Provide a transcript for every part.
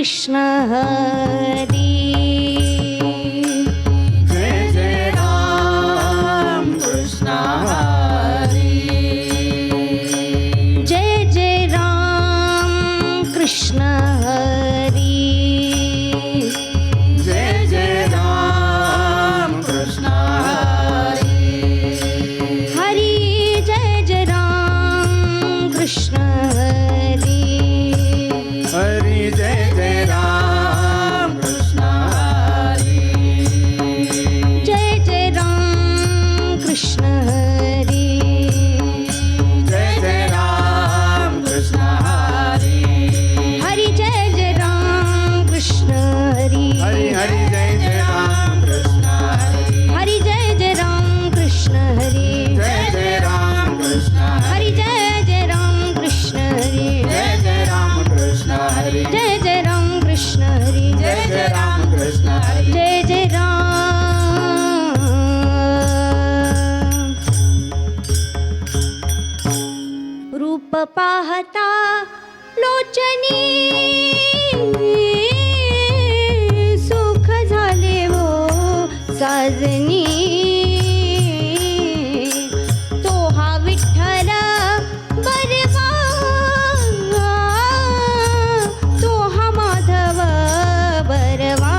कृष्ण हरी. जय जय राम कृष्ण हरी. जय जय राम कृष्ण हरी. जय जय राम कृष्ण हरी. हरी जय जय राम कृष्ण हरी. हरी जय जय राम कृष्ण हरी. जय जय राम कृष्ण हरी. जय जय राम कृष्ण हरी. हरी जय जय राम कृष्ण हरी. हरी हरी जय जय राम कृष्ण हरी. हरी जय जय राम कृष्ण हरी. जय जय राम कृष्ण हरी. हरी जय जय राम कृष्ण हरी. जय जय राम कृष्ण हरी. जय जय राम कृष्ण हरी. जय जय राम कृष्ण हरी. जय जय राम. रूप पाहता लोचनी सुख झाले हो साजनी. तो हा विठ्ठल बरवा, तो हा माधव बरवा.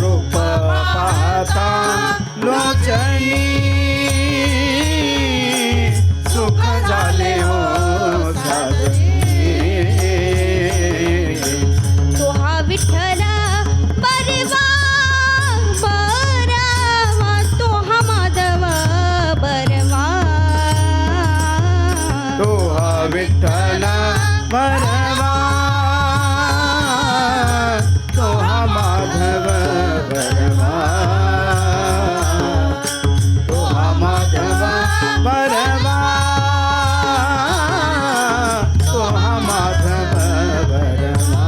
रूप पाहता लोचनी सुख झाले हो साजनी. तो हा विठ्ठल बरवा बरवा, तो हा माधव बरवा. तो हा विठ्ठल बरवा, तो हा माधव बरवा. तो हा माधव बरवा, तो हा माधव बरवा.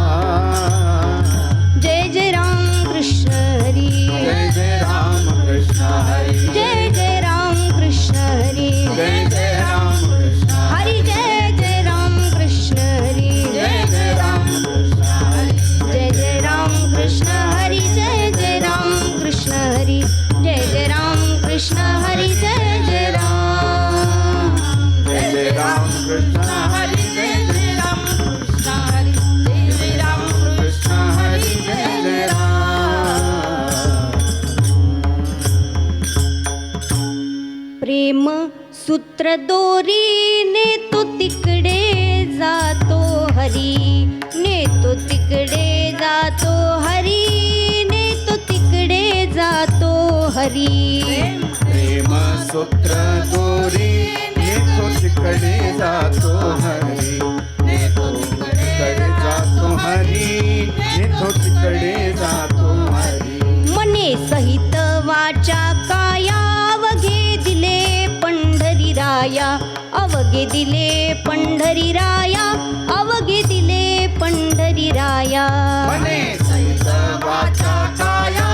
जय जय राम कृष्ण हरी. जय जय राम कृष्ण हरी. जय जय राम कृष्ण हरी. जय जय राम कृष्ण हरी जय जय राम कृष्ण हरी. जय जय राम कृष्ण हरी. जय जय राम कृष्ण हरी. जय जय राम कृष्ण हरी. जय जय राम कृष्ण हरी. जय जय राम. जय जय राम कृष्ण हरी. जय जय राम कृष्ण हरी. जय जय राम कृष्ण हरी. जय जय राम. प्रेम सूत्र दोरीने तो तिकडे जातो हरी. नेतो तिकडे जातो हरी. नेतो तिकडे जातो हरी. प्रेम सूत्र दोरी नेतो तिकडे जातो हरी. नेतो तिकडे जातो हरी. नेतो तिकडे जातो हरी. मने सहित वाचा काया अवघे दिले पंढरी राया. अवघे दिले पंढरी राया. अवघे दिले पंढरी राया. मने सहित वाचा काया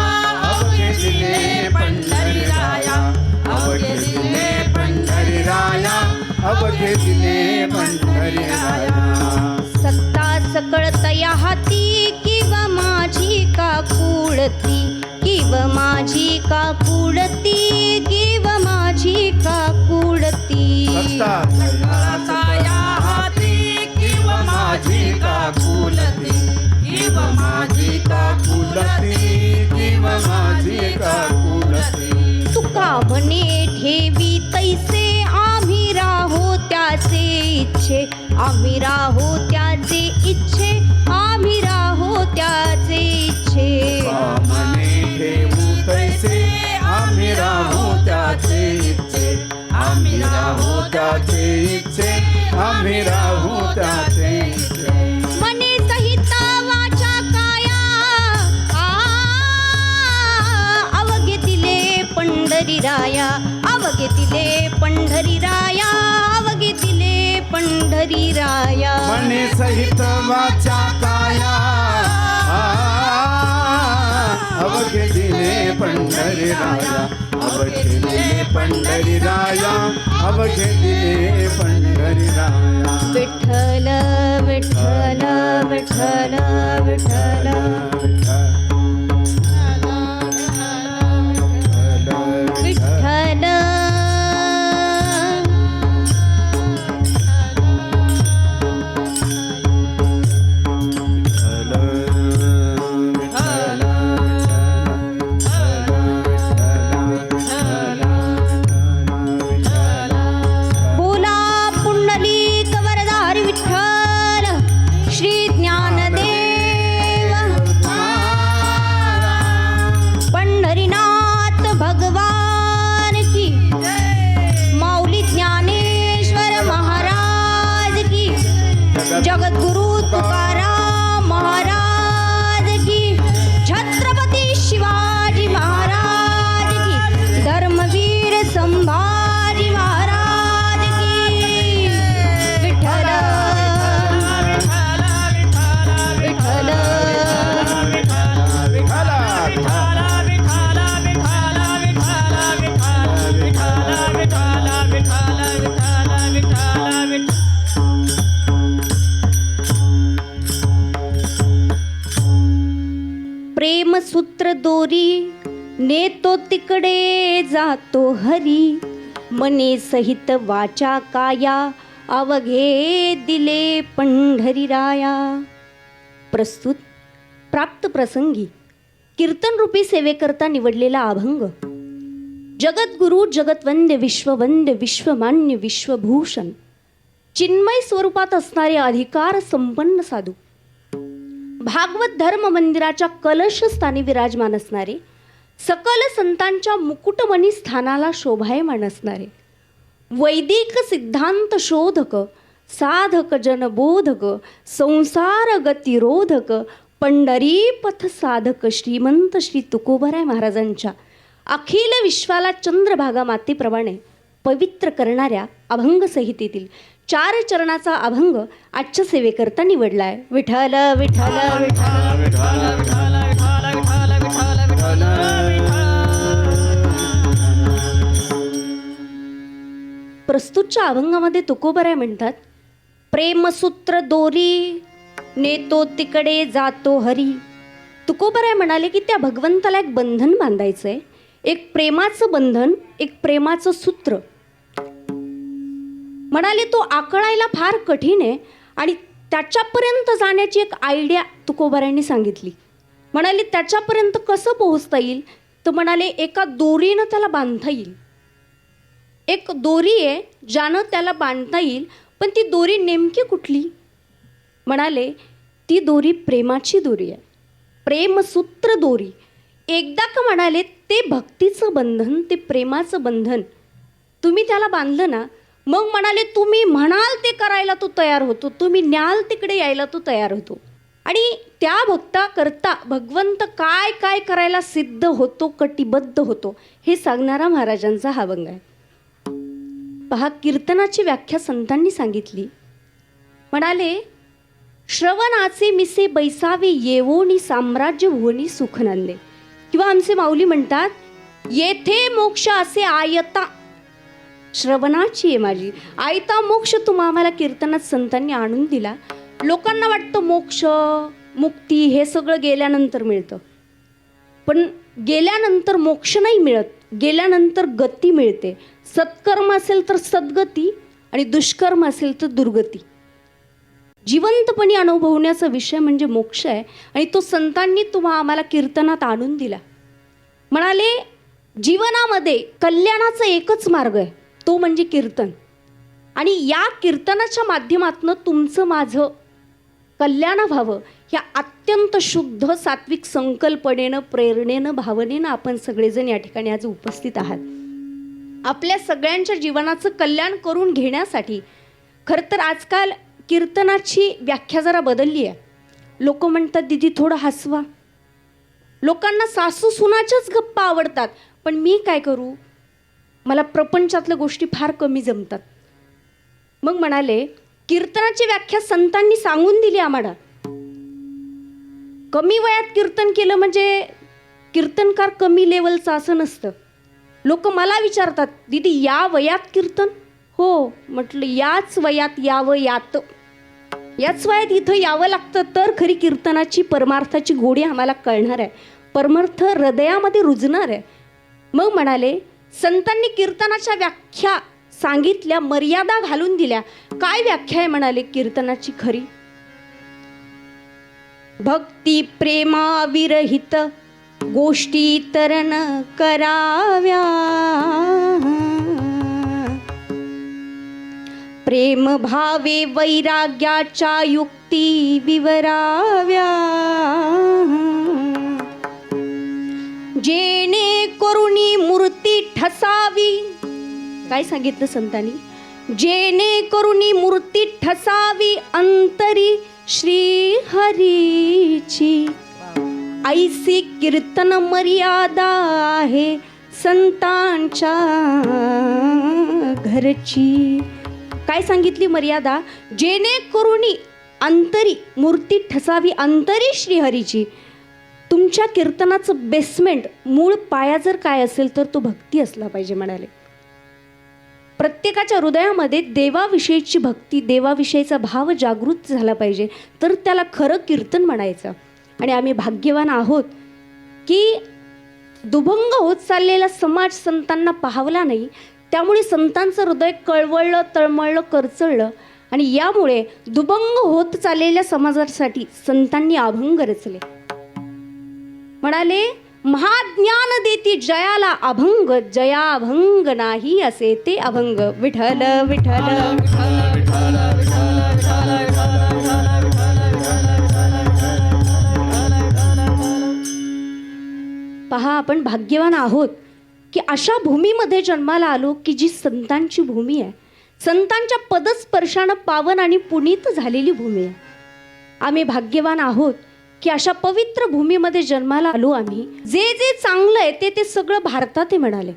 अवघे दिले पंढरी राया. अवघे दिले पंढरी राया. अवघे दिले पंढरी राया. सत्ता सकळ तया हाती किव माझी का कुळती. किव माझी का कुळती. किव माझी का कुळती. सत्ता तया हाती किव माझी का कुलती. किव माझी का कुलती. किव माझी का कुलती. तुका म्हणे ठेवी तैसे आम्ही राहो त्याचे इच्छे. आम्ही राहो त्याचे इच्छे. आम्ही राहो त्याचे इच्छे. मने ठेवू तैसे आम्ही राहू त्याचे इच्छे. आम्ही राहू त्याचे इच्छे. आम्ही राहू त्याचे इच्छे. मने सहित वाचा काया अवघे दिले पंढरी राया. अवघे दिले पंढरी राया. अवघे दिले पंढरी राया. मने सहित वाचा काया अवघे दिले पंढरी राया. अवघे दिले पंढरी राया. अवघे दिले पंढरी राया. विठ्ठल विठ्ठल विठ्ठल विठ्ठल विठ्ठल बोला पुंडलिक वरदारी विठ्ठल श्री ज्ञानदेव पंढरीनाथ भगवान की माऊली ज्ञानेश्वर महाराज की जगद्गुरु तुकाराम महाराज की छत्रपती शिवाजी महाराज की धर्मवीर संभाजी महाराज की विठ्ठल विठ्ठल प्रेम सूत्र दोरी नेतो तिकडे जातो हरी मने सहित वाचा काया अवघे दिले पंढरीराया. प्रस्तुत प्राप्त प्रसंगी कीर्तन रूपी सेवेकरता निवडलेला अभंग. जगद्गुरु जगतवंद्य विश्ववंद्य विश्वमान्य विश्वभूषण चिन्मय स्वरूपात असणारे अधिकार संपन्न साधू भागवत धर्म मंदिराच्या कलश स्थानी विराजमान असणारे सकल संतांच्या मुकुटमणी स्थानाला शोभायमान असणारे वैदिक सिद्धांत शोधक साधक जनबोधक संसार गतिरोधक पंढरीपथ साधक श्रीमंत श्री तुकोबराय महाराजांच्या अखिल विश्वाला चंद्रभागा मातेप्रमाणे पवित्र करणाऱ्या अभंग संहितेतील 4 चरणाचा अभंग आजच्या सेवेकरता निवडलाय. विठ्ठल विठ्ठल प्रस्तुतच्या अभंगामध्ये तुकोबराय म्हणतात, प्रेमसूत्र दोरी नेतो तिकडे जातो हरी. तुकोबराय म्हणाले की त्या भगवंताला एक बंधन बांधायचंय, एक प्रेमाचं बंधन, एक प्रेमाचं सूत्र. म्हणाले तो आकळायला फार कठीण आहे आणि त्याच्यापर्यंत जाण्याची एक आयडिया तुकोबरायांनी सांगितली. म्हणाले त्याच्यापर्यंत कसं पोहोचता येईल, तर म्हणाले एका दोरीनं त्याला बांधता येईल. एक दोरी आहे ज्यानं त्याला बांधता येईल, पण ती दोरी नेमकी कुठली. म्हणाले ती दोरी प्रेमाची दोरी आहे, प्रेमसूत्र दोरी. एकदा का म्हणाले ते भक्तीचं बंधन, ते प्रेमाचं बंधन तुम्ही त्याला बांधलं ना, मग म्हणाले तुम्ही म्हणाल ते करायला तो तयार होतो, तुम्ही न्याल तिकडे यायला तो तयार होतो. आणि त्या भक्ताकरता भगवंत काय काय करायला सिद्ध होतो, कटिबद्ध होतो, हे सांगणारा महाराजांचा हा अभंग आहे. पहा, कीर्तनाची व्याख्या संतांनी सांगितली. म्हणाले श्रवणाचे मिसे बैसावे येवोनी साम्राज्य भुवनी सुख नांदे. किंवा आमचे माऊली म्हणतात, येथे मोक्ष असे आयता श्रवणाची आहे माझी, आयता मोक्ष तुम्हा आम्हाला कीर्तनात संतांनी आणून दिला. लोकांना वाटतं मोक्ष मुक्ती हे सगळं गेल्यानंतर मिळतं, पण गेल्यानंतर मोक्ष नाही मिळत, गेल्यानंतर गती मिळते. सत्कर्म असेल तर सद्गती आणि दुष्कर्म असेल तर दुर्गती. जिवंतपणे अनुभवण्याचा विषय म्हणजे मोक्ष आहे आणि तो संतांनी तुम्हा आम्हाला कीर्तनात आणून दिला. म्हणाले जीवनामध्ये कल्याणाचा एकच मार्ग आहे, तो म्हणजे कीर्तन. आणि या कीर्तनाच्या माध्यमातून तुमचं माझं कल्याण व्हावं, ह्या अत्यंत शुद्ध सात्विक संकल्पनेनं, प्रेरणेनं, भावनेनं आपण सगळेजण या ठिकाणी आज उपस्थित आहात. आपल्या सगळ्यांच्या जीवनाचं कल्याण करून घेण्यासाठी खरं तर आजकाल कीर्तनाची व्याख्या जरा बदलली आहे. लोक म्हणतात दीदी थोडं हसवा. लोकांना सासू सुनाच्याच गप्पा आवडतात, पण मी काय करू, मला प्रपंचातल्या गोष्टी फार कमी जमतात. मग म्हणाले कीर्तनाची व्याख्या संतांनी सांगून दिली आम्हाला. कमी वयात कीर्तन केलं म्हणजे कीर्तनकार कमी लेवलचा असं नसतं. लोक मला विचारतात दीदी या वयात कीर्तन. हो म्हटलं याच वयात यावं यात. याच वयात इथं यावं लागतं तर खरी कीर्तनाची परमार्थाची गोडी आम्हाला कळणार आहे, परमार्थ हृदयामध्ये रुजणार आहे. मग म्हणाले संतांनी कीर्तनाच्या व्याख्या सांगितल्या, मर्यादा घालून दिल्या. काय व्याख्या आहे म्हणाले कीर्तनाची खरी? भक्ती प्रेमाविरहित गोष्टी तरण कराव्या, प्रेम भावे वैराग्याच्या युक्ती विवराव्या, जेणे करुणी मूर्ती ठसावी. काय सांगितलं संतांनी? जेणे करुणी मूर्ती ठसावी अंतरी श्री हरीची, ऐसी कीर्तन मर्यादा आहे संतांच्या घरची. काय सांगितली मर्यादा? जेणे करुणी अंतरी मूर्ती ठसावी अंतरी श्रीहरीची. तुमच्या कीर्तनाचं बेसमेंट, मूळ पाया जर काय असेल तर तो भक्ती असला पाहिजे म्हणाले. प्रत्येकाच्या हृदयामध्ये देवाविषयीची भक्ती, देवाविषयीचा भाव जागृत झाला पाहिजे, तर त्याला खरं कीर्तन म्हणायचं. आणि आम्ही भाग्यवान आहोत की दुभंग होत चाललेला समाज संतांना पाहवला नाही, त्यामुळे संतांचं हृदय कळवळलं, तळमळलं, करचळलं. आणि यामुळे दुभंग होत चाललेल्या समाजासाठी संतांनी अभंग रचले. म्हणाले महाज्ञान देती जयाला अभंग, जया अभंग नाही असे ते अभंग. विठ्ठल विठ्ठल पहा, आपण भाग्यवान आहोत की अशा भूमीमध्ये जन्माला आलो की जी संतांची भूमी आहे, संतांच्या पदस्पर्शानं पावन आणि पुनीत झालेली भूमी आहे. आम्ही भाग्यवान आहोत की अशा पवित्र भूमीमध्ये जन्माला आलो आम्ही. जे जे चांगलं आहे ते सगळं भारतात आहे म्हणाले.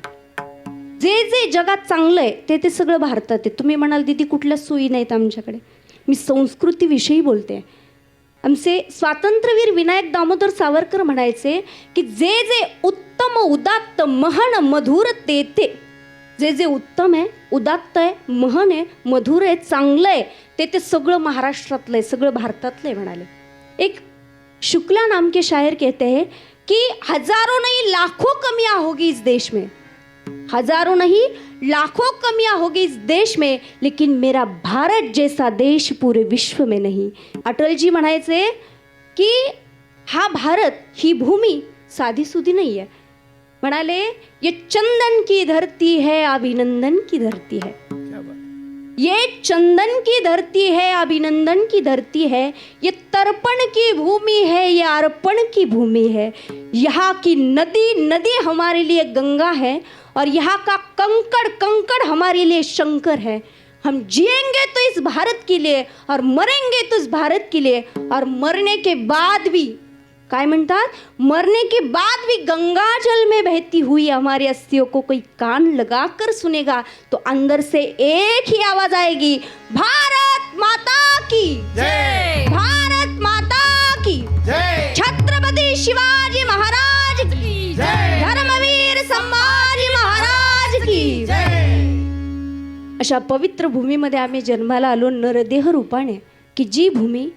जे जे जगात चांगलं आहे ते सगळं भारतात आहे. तुम्ही म्हणाल दीदी कुठल्या सोयी नाहीत आमच्याकडे. मी संस्कृतीविषयी बोलते. आमचे स्वातंत्र्यवीर विनायक दामोदर सावरकर म्हणायचे की जे जे उत्तम उदात्त महन मधुर ते जे जे उत्तम आहे, उदात्त आहे, महन आहे, मधुर आहे, चांगलं आहे ते सगळं महाराष्ट्रातलं आहे, सगळं भारतातलं आहे म्हणाले. एक शुक्ला नाम के शायर कहते हैं कि हजारों नहीं लाखों कमियां होगी इस देश में, हजारों नहीं लाखों कमियां होगी इस देश में, लेकिन मेरा भारत जैसा देश पूरे विश्व में नहीं. अटल जी म्हणायचे की हा भारत, ही भूमी साधी सुधी नहीं है. म्हणाले ये चंदन की धरती है, अभिनंदन की धरती है. ये चंदन की धरती है, अभिनंदन की धरती है. ये तर्पण की भूमि है, ये अर्पण की भूमि है. यहाँ की नदी हमारे लिए गंगा है और यहाँ का कंकड़ कंकड़ हमारे लिए शंकर है. हम जिएंगे तो इस भारत के लिए और मरेंगे तो इस भारत के लिए. और मरने के बाद भी काय म्हणतात, मरने के बाद भी गंगा जल में बहती हुई हमारी अस्थियों को कोई कान लगाकर सुनेगा तो अंदर से एक ही आवाज आएगी, भारत माता की जय, भारत माता की जय, छत्रपति शिवाजी महाराज की जय, धर्मवीर संभाजी महाराज की जय. अशा पवित्र भूमीमध्ये आम्ही जन्माला आलो नरदेह रूपाने, की जी भूमी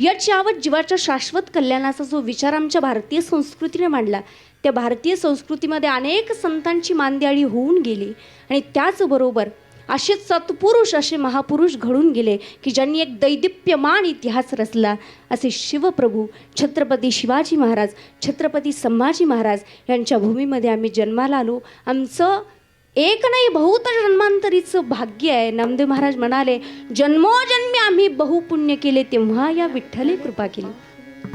याच्यावर जीवाच्या शाश्वत कल्याणाचा जो विचार आमच्या भारतीय संस्कृतीने मांडला, त्या भारतीय संस्कृतीमध्ये अनेक संतांची मांदियाळी होऊन गेली. आणि त्याचबरोबर असे सत्पुरुष, असे महापुरुष घडून गेले की ज्यांनी एक दैदिप्यमान इतिहास रचला. असे शिवप्रभू छत्रपती शिवाजी महाराज, छत्रपती संभाजी महाराज यांच्या भूमीमध्ये आम्ही जन्माला आलो. आमचं एक नाही बहुत जन्मांतरीचं भाग्य आहे. नामदेव महाराज म्हणाले जन्मोजन्मी आम्ही बहुपुण्य केले, तेव्हा या विठ्ठले कृपा केली,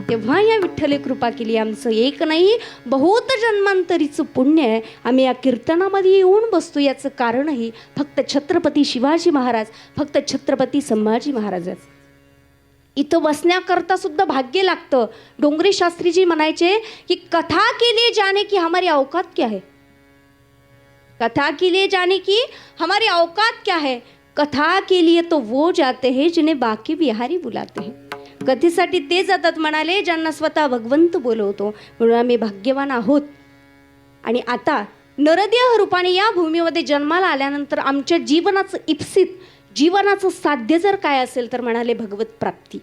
तेव्हा या विठ्ठले कृपा केली. आमचं एक नाही बहुत जन्मांतरीचं पुण्य आहे. आम्ही या कीर्तनामध्ये येऊन बसतो, याचं कारणही फक्त छत्रपती शिवाजी महाराज, फक्त छत्रपती संभाजी महाराजच. इथं बसण्याकरता सुद्धा भाग्य लागतं. डोंगरे शास्त्रीजी म्हणायचे की कथा के लिए जाने की हमारी औकात क्या है, कथा के लिए जाने की हमारी औकात क्या है. कथा के लिए तो वो जाते हैं जिन्हें बाकी बिहारी बुलाते हैं. कथेसाठी ते जातात म्हणाले ज्यांना स्वतः भगवंत बोलवतो. म्हणून आम्ही भाग्यवान आहोत. आणि आता नरदेह रूपाने या भूमीमध्ये जन्माला आल्यानंतर आमच्या जीवनाचं इप्सित जीवनाचं साध्य जर काय असेल तर म्हणाले भगवत प्राप्ती,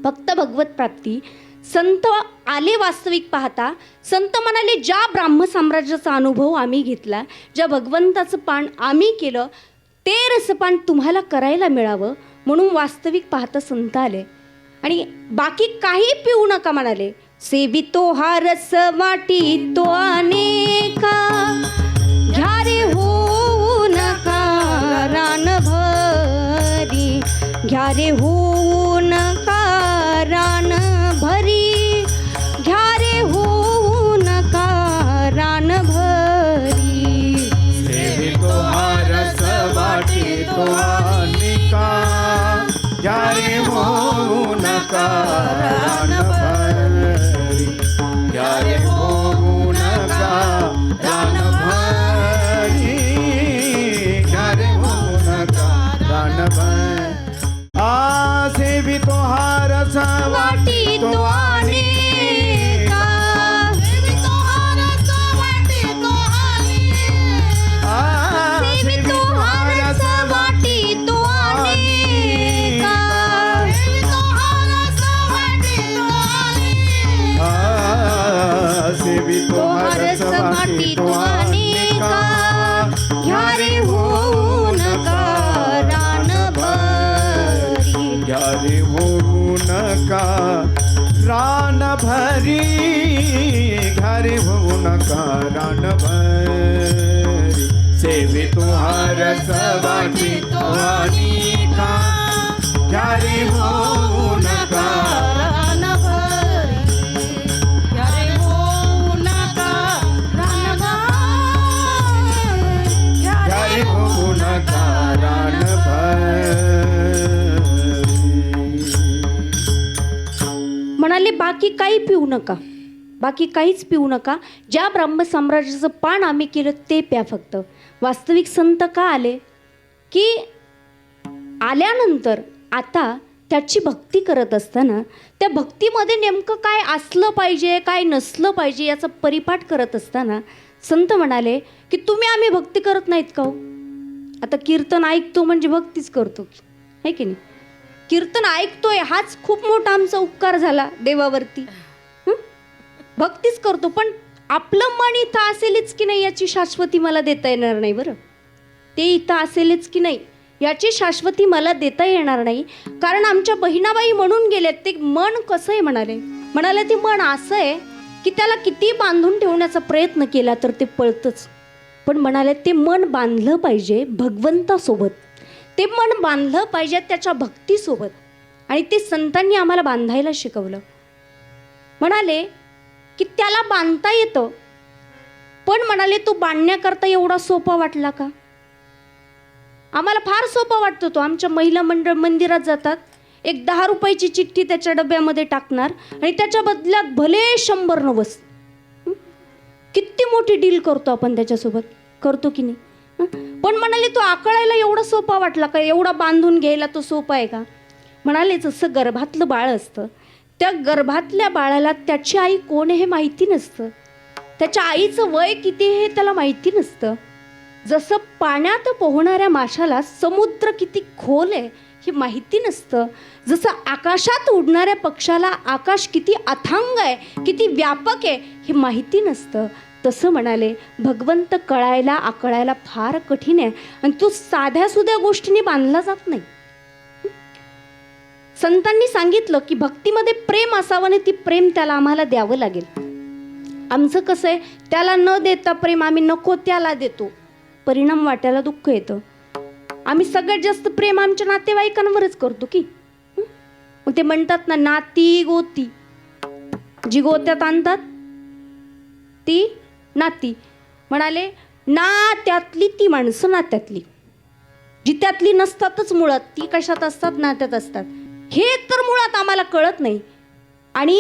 फक्त भगवत प्राप्ती. संत आले वास्तविक पाहता, संत म्हणाले ज्या ब्राह्म साम्राज्याचा अनुभव आम्ही घेतला, ज्या भगवंताचं पान आम्ही केलं, ते रसपान तुम्हाला करायला मिळावं म्हणून वास्तविक पाहता संत आले. आणि बाकी काही पिऊ नका म्हणाले. सेवितो हा रस वाटी तो अनेका, घ्या रे होऊ नका रान भरी, घ्या रे होऊ नका रान भरी, घ्या रे होऊ नका रान भरी. सेवितो हा रस वाटी तो अनेका, घ्या रे होऊ नका रान भरी, घ्या रे होऊ नका रान भरी, घ्या रे होऊ नका रान भरी. सेवितो हा रस वाटी तो अनेका, सेवितो हा रस वाटी तो अनेका, सेवितो हा रस वाटी तो अनेका, सेवितो हा रस वाटी तो अनेका, सेवितो हा रस वाटी तो अनेका, घ्या रे होऊ नका रान भरी. घ्या रे होऊ नका रान भरी, घ्या रे होऊ नका रान भरी. सेवितो हा रस वाटी तो अनेका, घ्या रे होऊ नका रान भरी, घ्या रे होऊ नका रान भरी, घ्या रे होऊ नका रान भरी. म्हणाले बाकी काही पिऊ नका, बाकी काहीच पिऊ नका, ज्या ब्रह्म साम्राज्याचं पान आम्ही केलं ते प्या फक्त. वास्तविक संत का आले की आल्यानंतर आता त्याची भक्ती करत असताना त्या भक्तीमध्ये नेमकं काय असलं पाहिजे काय नसलं पाहिजे याचा परिपाठ करत असताना संत म्हणाले की तुम्ही आम्ही भक्ती करत नाहीत का हो? आता कीर्तन ऐकतो म्हणजे भक्तीच करतो आहे की नाही? कीर्तन ऐकतोय हाच खूप मोठा आमचा उपकार झाला देवावरती. भक्तीच करतो, पण आपलं मन इथं असेलच की नाही याची शाश्वती मला देता येणार नाही. बरं, ते इथं असेलच की नाही याची शाश्वती मला देता येणार नाही, कारण आमच्या बहिणाबाई म्हणून गेलेत ते मन कसं आहे म्हणाले ते मन असं आहे की त्याला किती बांधून ठेवण्याचा प्रयत्न केला तर ते पळतंच. पण म्हणाले ते मन बांधलं पाहिजे भगवंतासोबत, ते मन बांधलं पाहिजे त्याच्या भक्तीसोबत, आणि ते संतांनी आम्हाला बांधायला शिकवलं. म्हणाले की त्याला बांधता येतं, पण म्हणाले तो बांधण्याकरता एवढा सोपा वाटला का? आम्हाला फार सोपा वाटतो तो. आमच्या महिला मंडळ मंदिरात जातात, एक 10 रुपयाची चिठ्ठी त्याच्या डब्यामध्ये टाकणार आणि त्याच्या बदल्यात भले 100 नवस. किती मोठी डील करतो आपण त्याच्यासोबत, करतो की नाही? पण म्हणाले तो आकळायला एवढा सोपा वाटला का? एवढा बांधून घ्यायला तो सोपा आहे का? म्हणाले जसं गर्भातलं बाळ असतं, त्या गर्भातल्या बाळाला त्याची आई कोण हे माहिती नसतं, त्याच्या आईचं वय किती हे त्याला माहिती नसतं. जसं पाण्यात पोहणाऱ्या माशाला समुद्र किती खोल आहे हे माहिती नसतं, जसं आकाशात उडणाऱ्या पक्षाला आकाश किती अथांग आहे किती व्यापक आहे हे माहिती नसतं, तसं म्हणाले भगवंत कळायला आकळायला फार कठीण आहे आणि तो साध्या सुध्या गोष्टींनी बांधला जात नाही. संतांनी सांगितलं की भक्तीमध्ये प्रेम असावं आणि ती प्रेम त्याला आम्हाला द्यावं लागेल. आमचं कसं आहे, त्याला न देता प्रेम आम्ही नको त्याला देतो, परिणाम वाटायला दुःख येतं. आम्ही सगळ्यात जास्त प्रेम आमच्या नातेवाईकांवरच करतो की. मग ते म्हणतात ना, नाती गोती, जी गोत्यात आणतात ती नाती. म्हणाले नात्यातली ती माणसं नात्यातली, जी त्यातली नसतातच मुळात, ती कशात असतात? नात्यात असतात. हे तर मुळात आम्हाला कळत नाही, आणि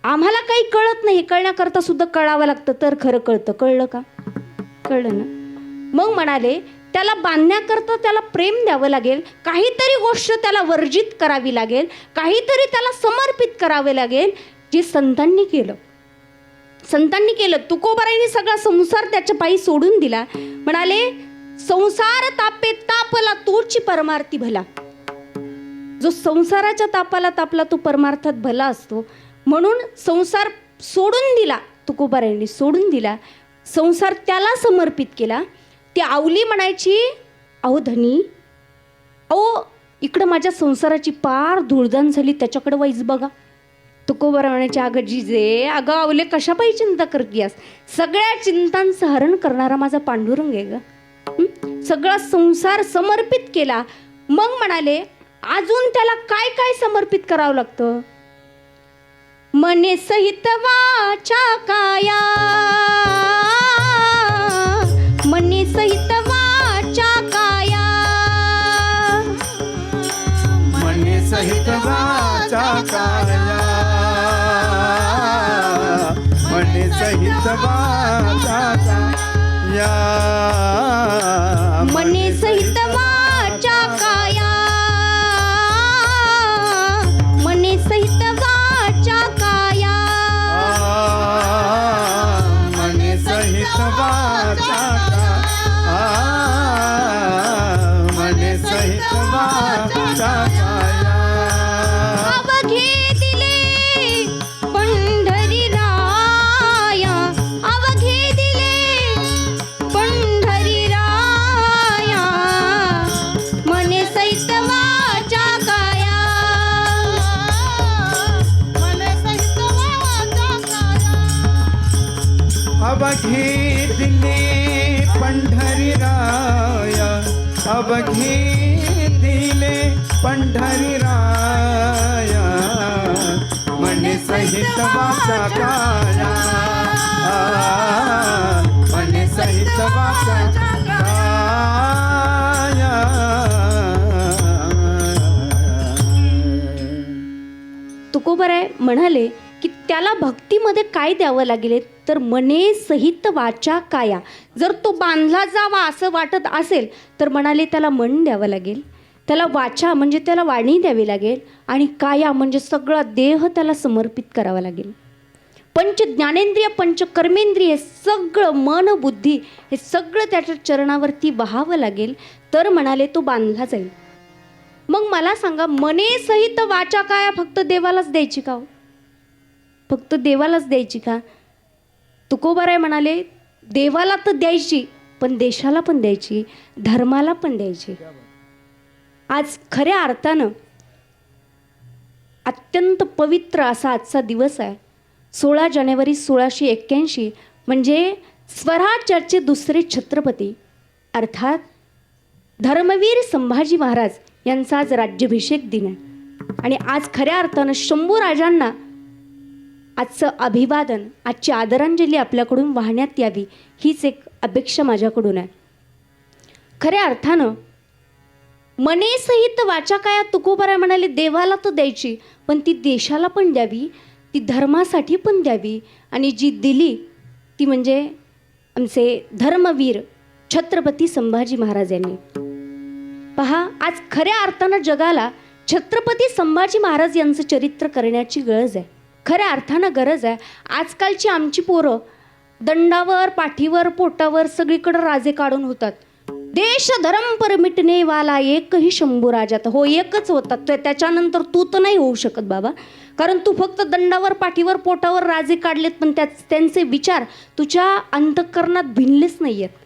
आम्हाला काही कळत नाही, कळण्याकरता सुद्धा कळावं लागतं तर खरं कळतं. कळलं का? कळलं ना? मग म्हणाले त्याला बांधण्याकरता त्याला प्रेम द्यावं लागेल, काहीतरी गोष्ट त्याला वर्जित करावी लागेल, काहीतरी त्याला समर्पित करावे लागेल, जे संतांनी केलं. संतांनी केलं. तुकोबारायांनी सगळा संसार त्याच्या पायी सोडून दिला. म्हणाले संसार तापे तापला तोची परमार्थी भला. जो संसाराच्या तापाला तापला तो परमार्थात भला असतो. म्हणून संसार सोडून दिला, तुकोबारायांनी सोडून दिला, संसार त्याला समर्पित केला. ती आवली म्हणायची, अहो धनी, अहो इकडं माझ्या संसाराची पार धूळदान झाली, त्याच्याकडे वाईज बघा. तुकोबारा म्हणायचे, अगं जिजे, अगं आवले, कशापायी चिंता करतीयास? सगळ्या चिंतांचं हरण करणारा माझा पांडुरंग आहे ग. सगळा संसार समर्पित केला. मग म्हणाले, अजून त्याला काय काय समर्पित करावं लागतं? मने सहित वाचा काया, मने सहित वाचा काया, मने सहित वाचा काया, मने सहित वाचा काया, मने सहित वाचा काया, मने सहित वाचा काया, मने सहित वाचा काया, मने सहित वाचा काया. अवघे दिले पंढरी राया, अवघे दिले पंढरी राया, मने सहित वाचा काया, मने सहित वाचा काया. अवघे दिले पंढरी राया, अवघे दिले पंढरी राया, मने सहित वाचा काया, मने सहित वाचा काया. तुकोबाराय म्हणाले की त्याला भक्तीमध्ये काय द्यावं लागेल तर मने सहित वाचा काया. जर तो बांधला जावा असं वाटत असेल तर म्हणाले त्याला मन द्यावं लागेल, त्याला वाचा म्हणजे त्याला वाणी द्यावी लागेल, आणि काया म्हणजे सगळा देह त्याला समर्पित करावा लागेल. पंच ज्ञानेंद्रिय पंच कर्मेंद्रिय सगळं मन बुद्धी हे सगळं त्याच्या चरणावरती वहावं लागेल, तर म्हणाले तो बांधला जाईल. मग मला सांगा, मने सहित वाचा काया फक्त देवालाच द्यायची का? फक्त देवालाच द्यायची का? तुकोबाराय म्हणाले, देवाला तर द्यायची, पण देशाला पण द्यायची, धर्माला पण द्यायची. आज खऱ्या अर्थानं अत्यंत पवित्र असा आजचा दिवस आहे. 16 जानेवारी 1681, म्हणजे स्वराज्याचे दुसरे छत्रपती अर्थात धर्मवीर संभाजी महाराज यांचा आज राज्याभिषेक दिन आहे. आणि आज खऱ्या अर्थानं शंभूराजांना आजचं अभिवादन, आजची आदरांजली आपल्याकडून वाहण्यात यावी, हीच एक अपेक्षा माझ्याकडून आहे. खऱ्या अर्थानं मने सहित वाचा काया, तुकोबाराय म्हणाले देवाला तर द्यायची, पण ती देशाला पण द्यावी, ती धर्मासाठी पण द्यावी, आणि जी दिली ती म्हणजे आमचे धर्मवीर छत्रपती संभाजी महाराज यांनी. पहा, आज खऱ्या अर्थानं जगाला छत्रपती संभाजी महाराज यांचं चरित्र करण्याची गरज आहे. खऱ्या अर्थानं गरज आहे. आजकालची आमची पोरं दंडावर, पाठीवर, पोटावर सगळीकडं राजे काढून होतात. देश धर्म पर मिटणे वाला एकही शंभूराजात. हो, एकच होता, त्याच्यानंतर तू तर नाही होऊ शकत बाबा, कारण तू फक्त दंडावर, पाठीवर, पोटावर राजे काढलेत, पण त्यांचे विचार तुझ्या अंतःकरणात भिनलेच नाही आहेत.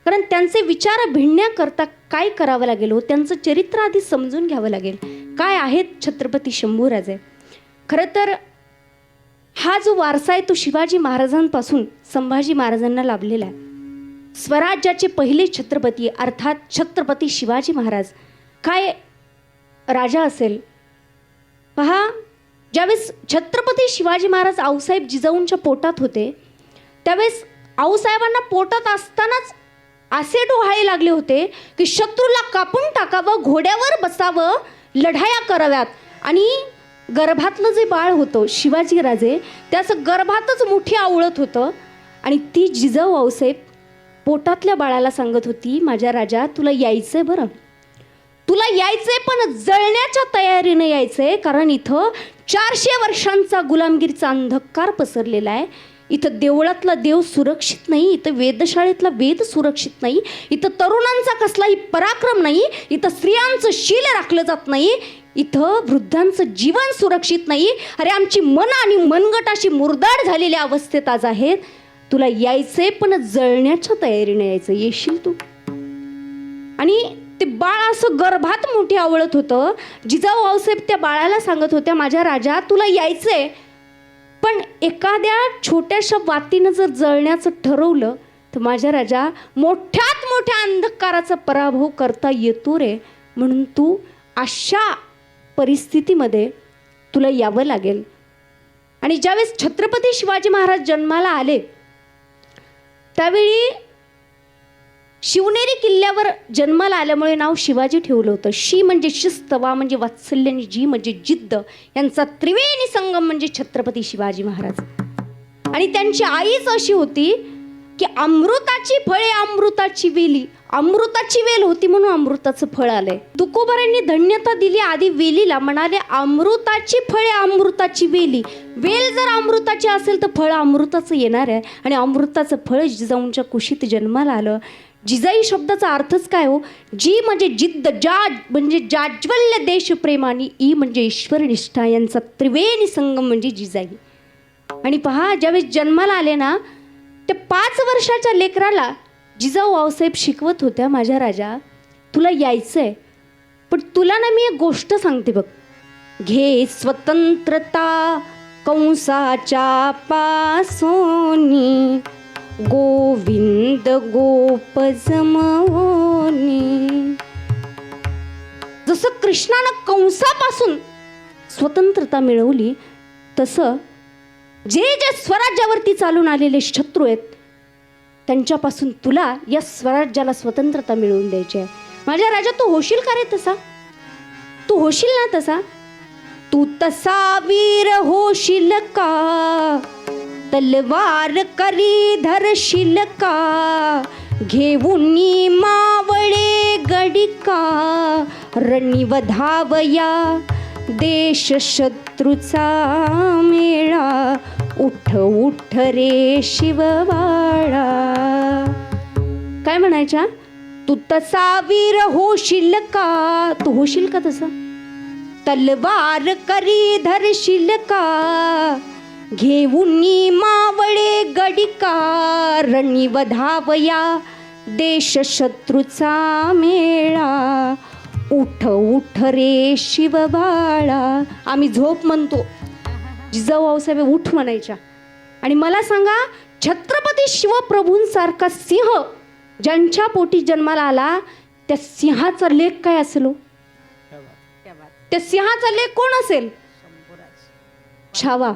कारण त्यांचे विचार भिडण्याकरता काय करावं लागेल हो, त्यांचं चरित्र आधी समजून घ्यावं लागेल. काय आहेत छत्रपती शंभूराजे? खरं तर हा जो वारसा आहे तो शिवाजी महाराजांपासून संभाजी महाराजांना लाभलेला आहे. स्वराज्याचे पहिले छत्रपती अर्थात छत्रपती शिवाजी महाराज काय राजा असेल. पहा, ज्यावेळेस छत्रपती शिवाजी महाराज आऊसाहेब जिजाऊंच्या पोटात होते त्यावेळेस आऊसाहेबांना पोटात असतानाच असे डोहाळे लागले होते की शत्रूला कापून टाकावं, घोड्यावर बसावं, लढाया कराव्यात. आणि गर्भातलं जे बाळ होतं शिवाजी राजे, त्याचं गर्भातच मोठी आवळत होतं, आणि ती जिजाऊ आऊसाहेब पोटातल्या बाळाला सांगत होती, माझ्या राजा तुला यायचंय, बरं तुला यायचंय, पण जळण्याच्या तयारीनं यायचंय, कारण इथं 400 वर्षांचा गुलामगिरीचा अंधकार पसरलेला आहे. इथं देवळातला देव सुरक्षित नाही, इथं वेधशाळेतला वेद सुरक्षित नाही, इथं तरुणांचा कसलाही पराक्रम नाही, इथं स्त्रियांचं शील राखलं जात नाही, इथं वृद्धांचं जीवन सुरक्षित नाही. अरे आमची मन आणि मनगट अशी मुरदाड झालेल्या अवस्थेत आज आहेत. तुला यायचंय पण जळण्याच्या तयारीने यायचं. येशील तू? आणि ते बाळ असं गर्भात मोठी आवळत होतं. जिजाऊ आऊसाहेब त्या बाळाला सांगत होत्या, माझ्या राजा तुला यायचंय, पण एखाद्या छोट्याशा वातीनं जर जळण्याचं ठरवलं तर माझ्या राजा मोठ्यात मोठ्या अंधकाराचा पराभव करता येतो रे. म्हणून तू अशा परिस्थितीमध्ये तुला यावं लागेल. आणि ज्यावेळेस छत्रपती शिवाजी महाराज जन्माला आले त्यावेळी शिवनेरी किल्ल्यावर जन्माला आल्यामुळे नाव शिवाजी ठेवलं होतं. शी म्हणजे शिस्त, वा म्हणजे वात्सल्य आणि जी म्हणजे जिद्द, यांचा त्रिवेणी संगम म्हणजे छत्रपती शिवाजी महाराज. आणि त्यांची आईच अशी होती की अमृताची फळे अमृताची वेली, अमृताची वेल होती म्हणून अमृताचं फळ आलंय. तुकोबारांनी धन्यता दिली आधी वेलीला, म्हणाले अमृताची फळे अमृताची वेली. वेल जर अमृताची असेल तर फळ अमृताचं येणार आहे. आणि अमृताचं फळ जिजाऊंच्या कुशीत जन्माला आलं. जिजाई शब्दाचा अर्थच काय हो? जी म्हणजे जिद्द, जा म्हणजे जाज्वल्य देशप्रेम आणि ई म्हणजे ईश्वरनिष्ठा, यांचा त्रिवेणी संगम म्हणजे जिजाई. आणि पहा, ज्यावेळेस जन्माला आले ना, त्या 5 वर्षाच्या लेकराला जिजाऊ आऊसाहेब शिकवत होत्या, माझ्या राजा तुला यायचंय, पण तुला ना मी एक गोष्ट सांगते बघ. घे स्वतंत्रता कंसाच्या पासोनी, गोविंद गोप जमवोनी. जसं कृष्णानं कंसापासून स्वतंत्रता मिळवली, तसं जे जे स्वराज्यावरती चालून आलेले शत्रू आहेत त्यांच्यापासून तुला या स्वराज्याला स्वतंत्रता मिळवून द्यायची आहे. माझ्या राजा तू होशील का रे तसा? तू होशील ना तसा? तू तसा वीर होशील का? तलवार करी धरशील का? घेऊनी मावळे गडिका, रणिवधावया देश शत्रूचा मेळा, उठ उठ रे शिवबाळा. काय म्हणायच्या? तू तसा वीर होशील का? तू होशील का तसा? तलवार करी धरशील का? घेऊनी मावळे गडिका, रणिवधावया देश शत्रूचा मेळा, उठ उठ रे शिवबाळा. आम्ही झोप म्हणतो, जिजाऊ आऊसाहेब उठ म्हणायच्या. आणि मला सांगा, छत्रपती शिवप्रभूंसारखा सिंह ज्यांच्या पोटी जन्माला आला, त्या सिंहाचा लेख काय असेल हो? त्या सिंहाचा लेख कोण असेल? छावा.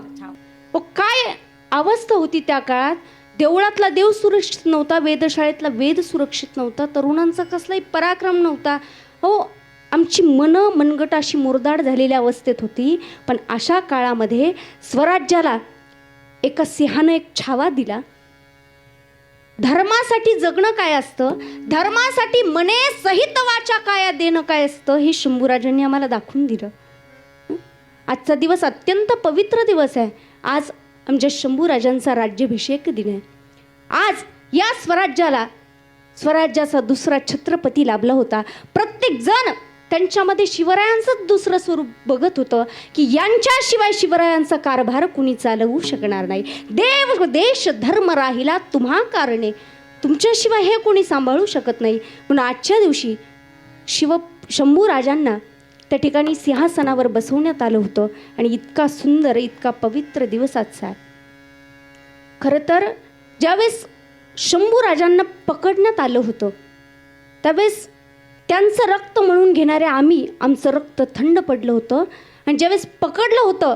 काय अवस्था होती त्या काळात. देवळातला देव सुरक्षित नव्हता, वेधशाळेतला वेद सुरक्षित नव्हता, तरुणांचा कसलाही पराक्रम नव्हता. हो, आमची मनगट अशी मुरदाड झालेल्या अवस्थेत होती. पण अशा काळामध्ये स्वराज्याला एका सिंहानं एक छावा दिला. धर्मासाठी जगणं काय असतं, धर्मासाठी मने सहित वाचा काया देणं काय असतं, हे शंभूराजांनी आम्हाला दाखवून दिलं. आजचा दिवस अत्यंत पवित्र दिवस आहे. आज आमच्या शंभूराजांचा राज्याभिषेक दिन आहे. आज या स्वराज्याचा दुसरा छत्रपती लाभला होता. प्रत्येक जण त्यांच्यामध्ये शिवरायांचं दुसरं स्वरूप बघत होतं की यांच्याशिवाय शिवरायांचा कारभार कुणी चालवू शकणार नाही. देव देश धर्म राहिला तुम्हा कारणे, तुमच्याशिवाय हे कोणी सांभाळू शकत नाही. म्हणून आजच्या दिवशी शंभूराजांना त्या ठिकाणी सिंहासनावर बसवण्यात आलं होतं. आणि इतका सुंदर, इतका पवित्र दिवस आजचा आहे. खरं तर ज्यावेळेस शंभूराजांना पकडण्यात आलं होतं त्यावेळेस त्यांचं रक्त मळून घेणारे आमचं रक्त थंड पडलं होतं. आणि ज्यावेळेस पकडलं होतं,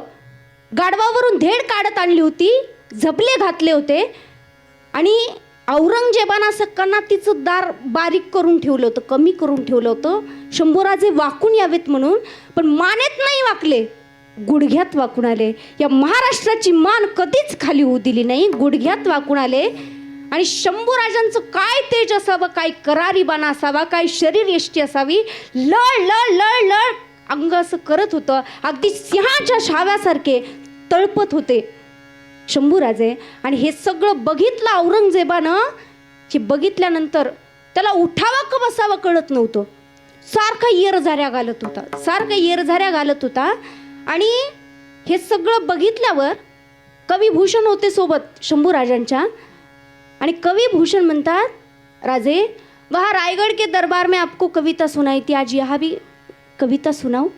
गाढवावरून धेड काढत आणली होती, झपले घातले होते आणि औरंगजेबानं असं कनातीचं दार बारीक करून ठेवलं होतं, कमी करून ठेवलं होतं, शंभूराजे वाकून यावेत म्हणून. पण मानेत नाही वाकले, गुडघ्यात वाकून आले. या महाराष्ट्राची मान कधीच खाली होऊ दिली नाही, गुडघ्यात वाकून आले. आणि शंभूराजांचं काय तेज असावं, काय करारीबाणा असावा, काय शरीर यष्टी असावी, लळ लळ लळ लळ अंग असं करत होतं. अगदी सिंहाच्या शाव्यासारखे तळपत होते. शंभूराजे. आणि हे सगळं बघितलं औरंगजेबानं, की बघितल्यानंतर त्याला उठावा का बसावं कळत नव्हतं. सारखा येरझाऱ्या घालत होता. आणि हे सगळं बघितल्यावर कविभूषण होते सोबत शंभूराजांच्या. आणि कविभूषण म्हणतात, राजे वहाँ रायगढ़ के दरबार में आपको कविता सुनाई थी, आज यहाँ भी कविता सुनाओ.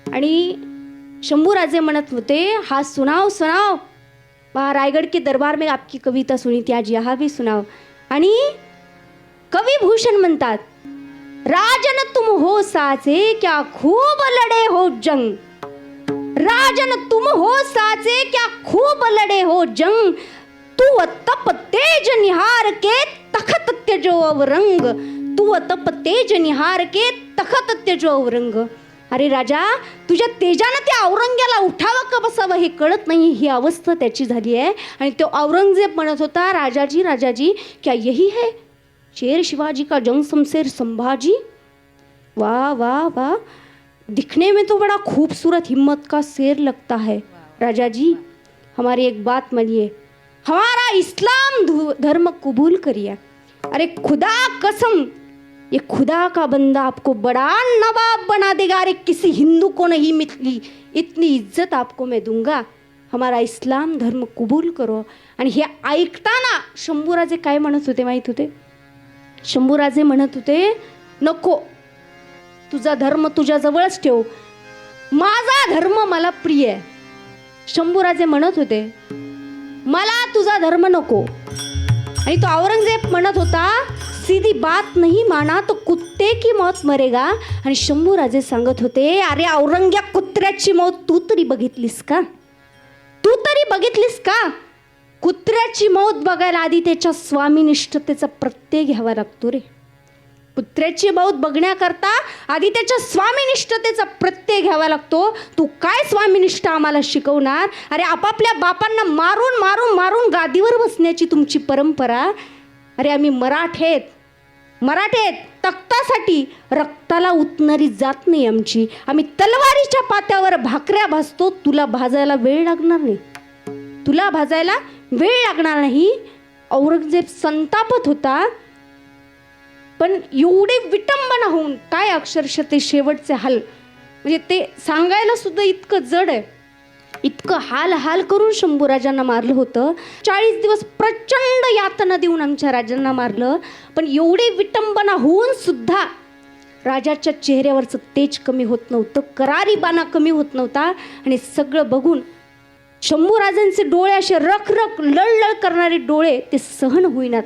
आणि शंभूराजे म्हणत होते, हाँ सुनाओ सुनाओ, वहाँ रायगढ़ के दरबार में आपकी कविता सुनी थी, आज यहाँ भी सुनाओ. आणि कविभूषण म्हणतात, राजन तुम हो साचे क्या खूब लड़े हो जंग, राजन तुम हो साचे क्या खूब लड़े हो जंग, तू तप तेज निहार के तखत त्यजो अवरंग, तू तप तेज निहार के तखत त्यजो अवरंग. अरे राजा, तुझ्या तेजानं त्या औरंग्याला उठावं का बसावं हे कळत नाही, ही अवस्था त्याची झाली आहे. आणि तो औरंगजेब म्हणत होता, राजाजी राजाजी क्या यही है शेर शिवाजी का जंग शमशेर संभाजी. वाह वाह वाह, दिखने में तो बड़ा खूबसूरत हिम्मत का शेर लगता है. राजा जी हमारी एक बात मानिए, हमारा इस्लाम धर्म कबूल करिए. अरे खुदा कसम, ये खुदा का बंदा आपको बड़ा नवाब बना देगा. अरे किसी हिंदू को नहीं मिली इतनी इज्जत आपको मैं दूंगा, हमारा इस्लाम धर्म कबूल करो. आणि हे ऐकताना शंभूराजे काय म्हणत होते माहीत होते? शंभूराजे म्हणत होते, नको, तुझा धर्म तुझ्या जवळच ठेव, माझा धर्म मला प्रिय आहे. शंभूराजे म्हणत होते, मला तुझा धर्म नको. आणि तो औरंगजेब म्हणत होता, सीधी बात नहीं माना तो कुत्ते की मौत मरेगा. आणि शंभूराजे सांगत होते, अरे औरंग्या कुत्र्याची मौत तू तरी बघितलीस का? तू तरी बघितलीस का? कुत्र्याची मौत बघायला आधी त्याच्या स्वामीनिष्ठतेचा प्रत्यय घ्यावा लागतो रे. कुत्र्याची मौत बघण्याकरता आधी त्याच्या स्वामीनिष्ठतेचा प्रत्यय घ्यावा लागतो. तू काय स्वामीनिष्ठ आम्हाला शिकवणार? अरे आपापल्या बापांना मारून मारून मारून गादीवर बसण्याची तुमची परंपरा. अरे आम्ही मराठे तख्तासाठी रक्ताला उतणारी जात नाही आमची. आम्ही तलवारीच्या पात्यावर भाकऱ्या भाजतो, तुला भाजायला वेळ लागणार नाही, तुला भाजायला वेळ लागणार नाही. औरंगजेब संतापत होता, पण एवढे विटंबना होऊन काय अक्षरशः ते शेवटचे हाल, म्हणजे ते सांगायला सुद्धा इतकं जड आहे. इतकं हाल हाल करून शंभूराजांना मारलं होतं. 40 दिवस प्रचंड यातना देऊन आमच्या राजांना मारलं. पण एवढे विटंबना होऊन सुद्धा राजाच्या चेहऱ्यावरचं तेज कमी होत नव्हतं, करारीबाना कमी होत नव्हता. आणि सगळं बघून शंभूराजांचे डोळे असे रख रख लळलळ करणारे डोळे ते सहन होईनात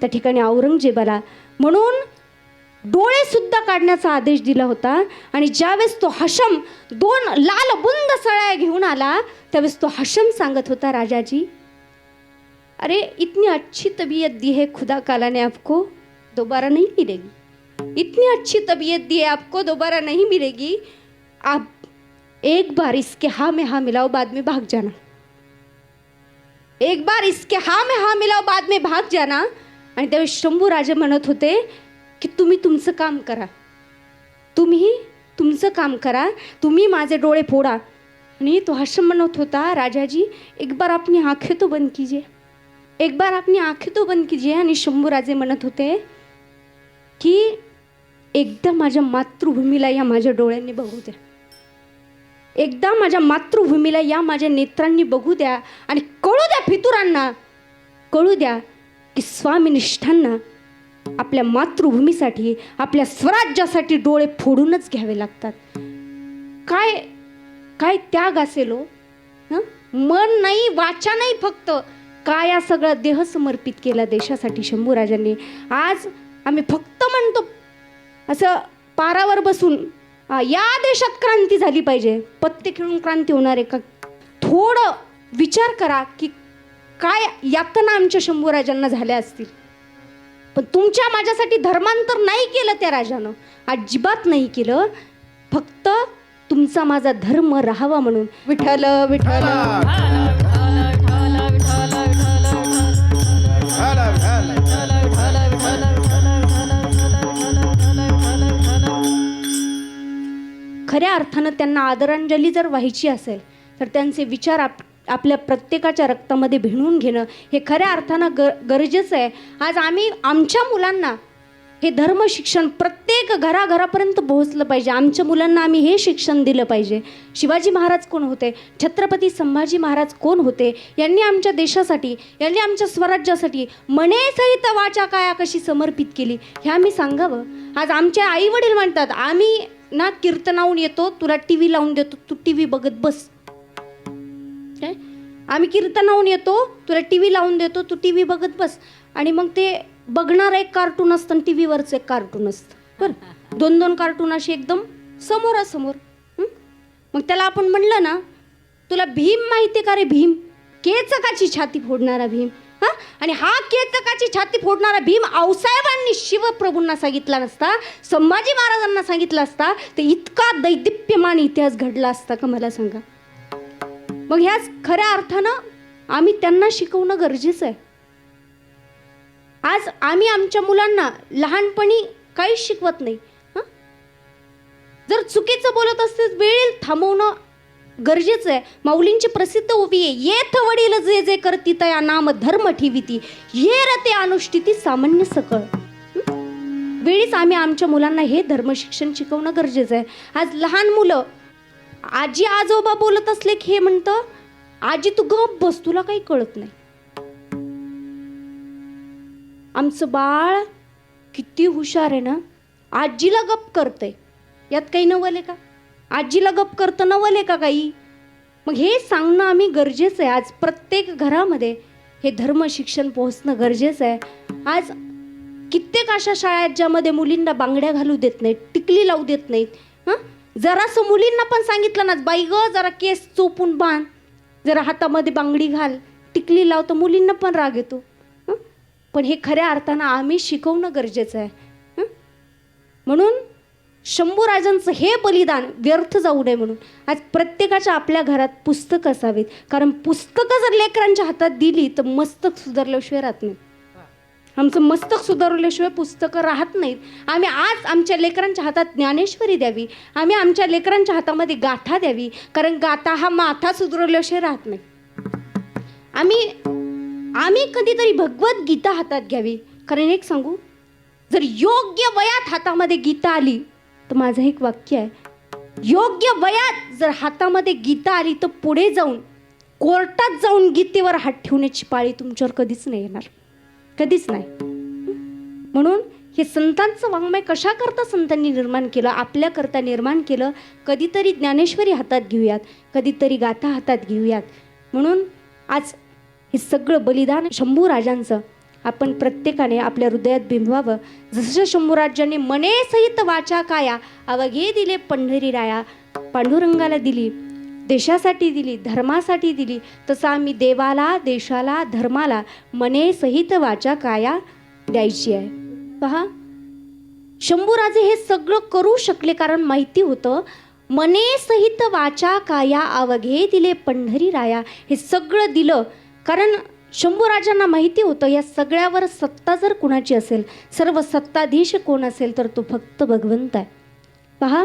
त्या ठिकाणी औरंगजेबाला. म्हणून डोळे सुद्धा काढण्याचा आदेश दिला होता. आणि ज्यावेळेस तो हशम 2 लाल बुंद सळ्या घेऊन आला, त्यावेळेस तो हशम सांगत होता, राजाजी अरे इतनी अच्छी तबीयत दी है खुदा काला ने आपको, दोबारा नहीं मिलेगी. इतनी अच्छी तबीयत दी है आपको, दोबारा नहीं मिलेगी. आप एक बार इसके हाँ में हाँ मिलाओ, बाद में भाग जाना. एक बार इसके हाँ में हाँ मिलाओ, बाद में भाग जाना. आणि त्यावेळेस शंभूराजे म्हणत होते की तुम्ही तुमचं काम करा, तुम्ही तुमचं काम करा, तुम्ही माझे डोळे फोडा. आणि तो हशम म्हणत होता, राजाजी एक बार अपनी आंखें तो बंद कीजिए, एक बार अपनी आंखें तो बंद कीजिए. आणि शंभूराजे म्हणत होते की एकदा माझ्या मातृभूमीला या माझ्या डोळ्यांनी बघू द्या, एकदा माझ्या मातृभूमीला या माझ्या नेत्रांनी बघू द्या. आणि कळू द्या फितुरांना, कळू द्या की स्वामीनिष्ठांना आपल्या मातृभूमीसाठी, आपल्या स्वराज्यासाठी डोळे फोडूनच घ्यावे लागतात. काय काय त्याग असेल हो. मन नाही, वाचा नाही, फक्त काया सगळा देह समर्पित केला देशासाठी शंभूराजांनी. आज आम्ही फक्त म्हणतो असं पारावर बसून या देशात क्रांती झाली पाहिजे, पत्ते खेळून क्रांती होणार आहे का? थोडं विचार करा की काय यातना आमच्या शंभूराजांना झाल्या असतील. पण तुमच्या माझ्यासाठी धर्मांतर नाही केलं त्या राजानं, अजिबात नाही केलं. फक्त तुमचा माझा धर्म राहावा म्हणून. विठ्ठल विठ्ठल खऱ्या अर्थानं त्यांना आदरांजली जर व्हायची असेल तर त्यांचे विचार आपल्या प्रत्येकाच्या रक्तामध्ये भिनवून घेणं हे खऱ्या अर्थानं गरजेचं आहे. आज आम्ही आमच्या मुलांना हे धर्म शिक्षण प्रत्येक घराघरापर्यंत पोहोचलं पाहिजे. आमच्या मुलांना आम्ही हे शिक्षण दिलं पाहिजे. शिवाजी महाराज कोण होते, छत्रपती संभाजी महाराज कोण होते, यांनी आमच्या देशासाठी, यांनी आमच्या स्वराज्यासाठी मने सहित वाचा काया कशी समर्पित केली हे आम्ही सांगावं. आज आमचे आई वडील म्हणतात आम्ही ना कीर्तनाहून येतो, तुला टी व्ही लावून देतो, तू टी व्ही बघत बस. काय आम्ही कीर्तनाहून येतो, तुला टी व्ही लावून देतो, तू टी व्ही बघत बस. आणि मग ते बघणार एक कार्टून असतं आणि टी व्हीवरचं एक कार्टून असतं. बरं, 2-2 कार्टून अशी एकदम समोरासमोर. मग त्याला आपण म्हणलं ना, तुला भीम माहिती का रे, भीम केचकाची छाती फोडणारा भीम. हां, आणि हा केचकाची छाती फोडणारा भीम आऊसाहेबांनी शिवप्रभूंना सांगितला नसता, संभाजी महाराजांना सांगितला असता, तर इतका दैदिप्यमान इतिहास घडला असता का मला सांगा. मग ह्याच खऱ्या अर्थानं आम्ही त्यांना शिकवणं गरजेचं आहे. आज आम्ही आमच्या मुलांना लहानपणी काहीच शिकवत नाही. जर चुकीचं बोलत असते वेळेला थांबवणं गरजेचं आहे. माऊलींची प्रसिद्ध उभी आहे, येथ वडील जे जे करती तया नाम धर्म ठेविती, ये रते अनुष्ठिती सामान्य सकळ. वेळीच आम्ही आमच्या मुलांना हे धर्म शिक्षण शिकवणं गरजेचं आहे. आज लहान मुलं आजी आजोबा बोलत असले की हे म्हणतं, आजी तू गप बस, तुला काही कळत नाही. आमचं बाळ किती हुशार आहे ना, आजीला गप करतंय, यात काही नवल आहे का? आजीला गप करतं नवल आहे का काही? मग हे सांगणं आम्ही गरजेचं आहे. आज प्रत्येक घरामध्ये हे धर्म शिक्षण पोहोचणं गरजेचं आहे. आज कित्येक अशा शाळा आहेत ज्यामध्ये मुलींना बांगड्या घालू देत नाहीत, टिकली लावू देत नाहीत. जरासं मुलींना पण सांगितलं ना, बाई ग जरा केस चोपून बांध, जरा हातामध्ये बांगडी घाल, टिकली लाव, तर मुलींना पण राग येतो. पण हे खऱ्या अर्थानं आम्ही शिकवणं गरजेचं आहे. म्हणून शंभूराजांचं हे बलिदान व्यर्थ जाऊ नये म्हणून आज प्रत्येकाच्या आपल्या घरात पुस्तकं असावीत. कारण पुस्तकं जर लेकरांच्या हातात दिली तर मस्तक सुधारल्याशिवाय राहत नाही. आमचं मस्तक सुधारल्याशिवाय पुस्तकं राहत नाहीत. आम्ही आज आमच्या लेकरांच्या हातात ज्ञानेश्वरी द्यावी, आम्ही आमच्या लेकरांच्या हातामध्ये गाथा द्यावी. कारण गाथा हा माथा सुधारल्याशिवाय राहत नाही. आम्ही कधीतरी भगवद्गीता हातात घ्यावी. कारण एक सांगू, जर योग्य वयात हातामध्ये गीता आली, तर माझं एक वाक्य आहे, योग्य वयात जर हातामध्ये गीता आली तर पुढे जाऊन कोर्टात जाऊन गीतेवर हात ठेवण्याची पाळी तुमच्यावर कधीच नाही येणार, कधीच नाही. म्हणून हे संतांचं वाङ्मय कशा करता संतांनी निर्माण केलं, आपल्याकरता निर्माण केलं. कधीतरी ज्ञानेश्वरी हातात घेऊयात, कधीतरी गाथा हातात घेऊयात. म्हणून आज हे सगळं बलिदान शंभूराजांचं आपण प्रत्येकाने आपल्या हृदयात बिंबवावं. जसं शंभूराजांनी मने सहित वाचा काया अवघे दिले पंढरी राया, पांडुरंगाला दिली, देशासाठी दिली, धर्मासाठी दिली, तसं आम्ही देवाला, देशाला, धर्माला मने सहित वाचा काया द्यायची आहे. पहा, शंभूराजे हे सगळं करू शकले कारण माहिती होतं, मने सहित वाचा काया अवघे दिले पंढरी राया. हे सगळं दिलं कारण शंभूराजांना माहिती होतं या सगळ्यावर सत्ता जर कुणाची असेल, सर्व सत्ताधीश कोण असेल तर तो फक्त भगवंत आहे. पहा,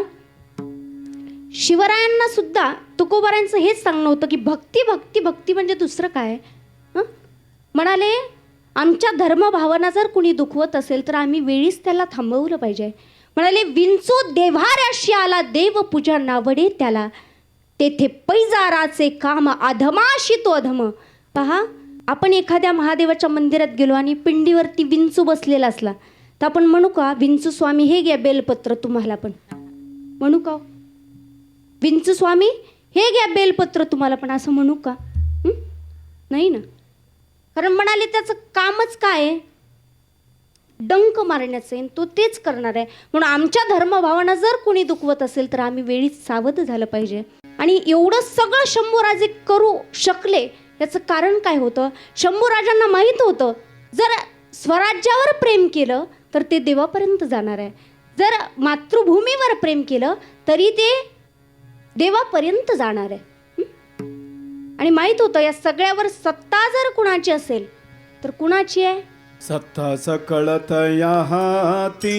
शिवरायांना सुद्धा तुकोबारायांचं हेच सांगणं होतं की भक्ती भक्ती भक्ती म्हणजे दुसरं काय. म्हणाले, आमच्या धर्मभावना जर कुणी दुखवत असेल तर आम्ही वेळीच त्याला थांबवलं पाहिजे. म्हणाले, विंचू देव्हाऱ्याशी आला, देवपूजा नावडे त्याला, तेथे पैजाराचे काम अधमाशी तो अधम. पहा, आपण एखाद्या महादेवाच्या मंदिरात गेलो आणि पिंडीवरती विंचू बसलेला असला तर आपण म्हणू का, विंचू स्वामी हे घ्या बेलपत्र तुम्हाला पण, म्हणू का? विंचू स्वामी हे घ्या बेलपत्र तुम्हाला पण, असं म्हणू का? नाही ना. कारण म्हणाले त्याचं कामच काय आहे, डंक मारण्याचं आहे, तो तेच करणार आहे. म्हणून आमच्या धर्मभावना जर कोणी दुखवत असेल तर आम्ही वेळीच सावध झालं पाहिजे. आणि एवढं सगळं शंभूराजे करू शकले याचं कारण काय होतं, शंभूराजांना माहीत होतं जर स्वराज्यावर प्रेम केलं तर ते देवापर्यंत जाणार आहे, जर मातृभूमीवर प्रेम केलं तरी ते देवापर्यंत जाणार आहे. आणि माहीत होतं या सगळ्यावर सत्ता जर कुणाची असेल तर कुणाची आहे, सत्ता सकळत या हाती,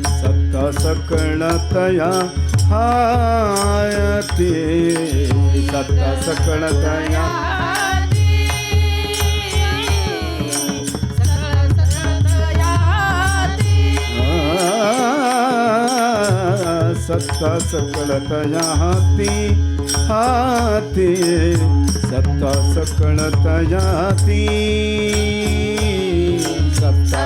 सत्ता सकळत या हाती सत्ता सकळतया सत्ता सकळतया हाती हाती सत्ता सकळतया ती सत्ता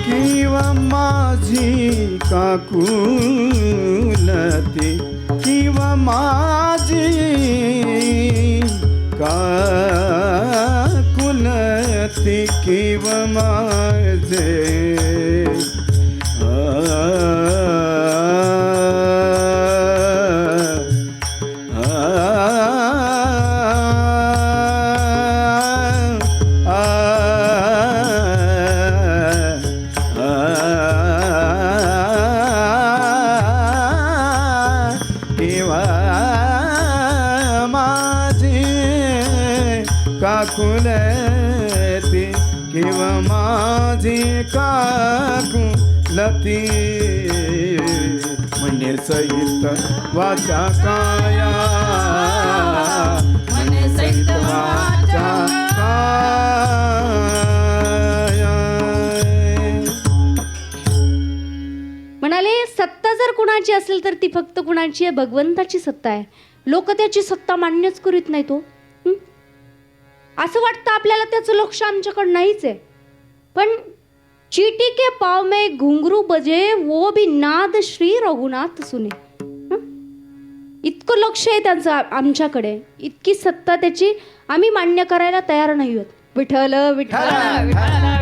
किंवा माझी काकुलती किंवा माझी काकुलती किंवा माझे काकुलती किंवा माझी काकुलती म्हणे सहित वाचा काया म्हणे सहित वाचा काया. म्हणाले सत्ता जर कुणाची असेल तर ती फक्त कुणाची आहे, भगवंताची सत्ता आहे. लोक त्याची सत्ता मान्यच करीत नाही तो. असं वाटतं आपल्याला त्याचं लक्ष आमच्याकडं नाहीच आहे. पण चीटी के पाव में घुंगरू बजे वो भी नाद श्री रघुनाथ सुने. इतकं लक्ष आहे त्यांचं आमच्याकडे, इतकी सत्ता त्याची आम्ही मान्य करायला तयार नाही आहोत. विठ्ठल विठ्ठल विठ्ठल